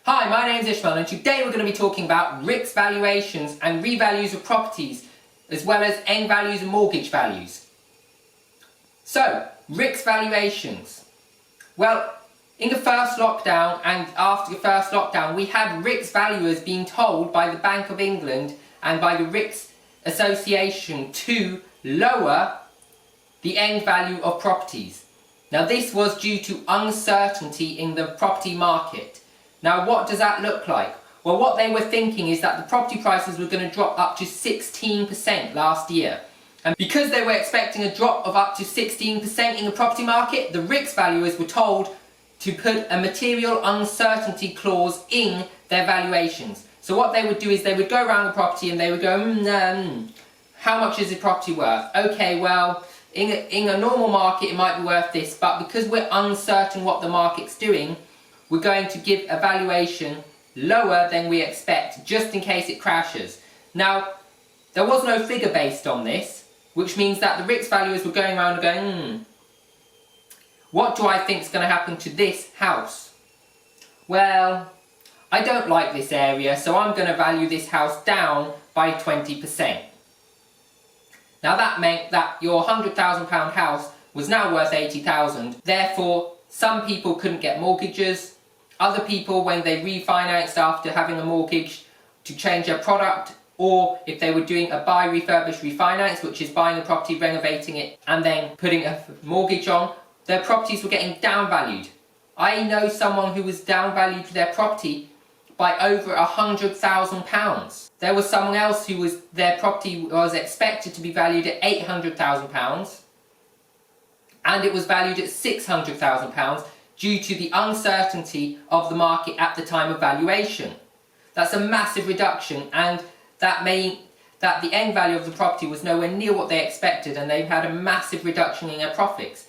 Hi, my name is Ishmael and today we're going to be talking about RICS valuations and revalues of properties, as well as end values and mortgage values. So, RICS valuations. Well, in the first lockdown and after the first lockdown, we had RICS valuers being told by the Bank of England and by the RICS Association to lower the end value of properties. Now this was due to uncertainty in the property market. Now what does that look like? Well, what they were thinking is that the property prices were going to drop up to 16% last year. And because they were expecting a drop of up to 16% in the property market, the RICS valuers were told to put a material uncertainty clause in their valuations. So what they would do is they would go around the property and they would go, how much is the property worth? Okay, well, in a normal market it might be worth this, but because we're uncertain what the market's doing, we're going to give a valuation lower than we expect, just in case it crashes. Now, there was no figure based on this, which means that the RICS valuers were going around and going, what do I think is going to happen to this house? Well, I don't like this area, so I'm going to value this house down by 20%. Now that meant that your £100,000 house was now worth £80,000. Therefore, some people couldn't get mortgages. Other people, when they refinanced after having a mortgage to change their product, or if they were doing a buy, refurbish, refinance, which is buying a property, renovating it, and then putting a mortgage on, their properties were getting downvalued. I know someone who was downvalued their property by over £100,000. There was someone else who their property was expected to be valued at £800,000, and it was valued at £600,000 due to the uncertainty of the market at the time of valuation. That's a massive reduction, and that meant that the end value of the property was nowhere near what they expected, and they've had a massive reduction in their profits,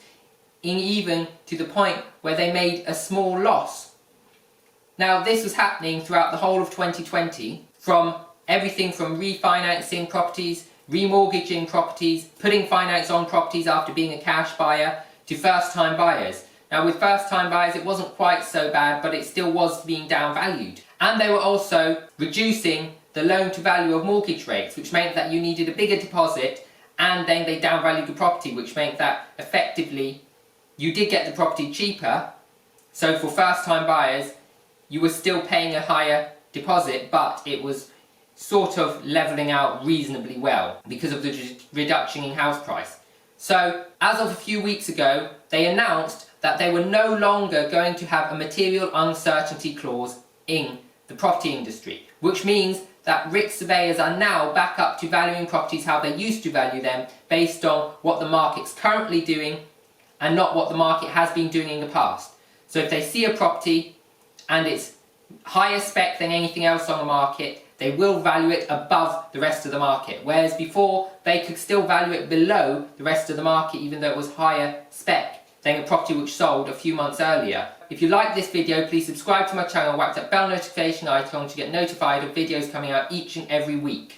even to the point where they made a small loss. Now this was happening throughout the whole of 2020, from everything from refinancing properties, remortgaging properties, putting finance on properties after being a cash buyer, to first-time buyers. Now with first-time buyers it wasn't quite so bad, but it still was being downvalued. And they were also reducing the loan-to-value of mortgage rates, which meant that you needed a bigger deposit, and then they downvalued the property, which meant that effectively you did get the property cheaper. So for first-time buyers you were still paying a higher deposit, but it was sort of levelling out reasonably well because of the reduction in house price. So as of a few weeks ago, they announced that they were no longer going to have a material uncertainty clause in the property industry, which means that RICS surveyors are now back up to valuing properties how they used to value them, based on what the market's currently doing and not what the market has been doing in the past. So if they see a property and it's higher spec than anything else on the market, they will value it above the rest of the market, whereas before they could still value it below the rest of the market even though it was higher spec than a property which sold a few months earlier. If you like this video, please subscribe to my channel, whack that bell notification icon to get notified of videos coming out each and every week.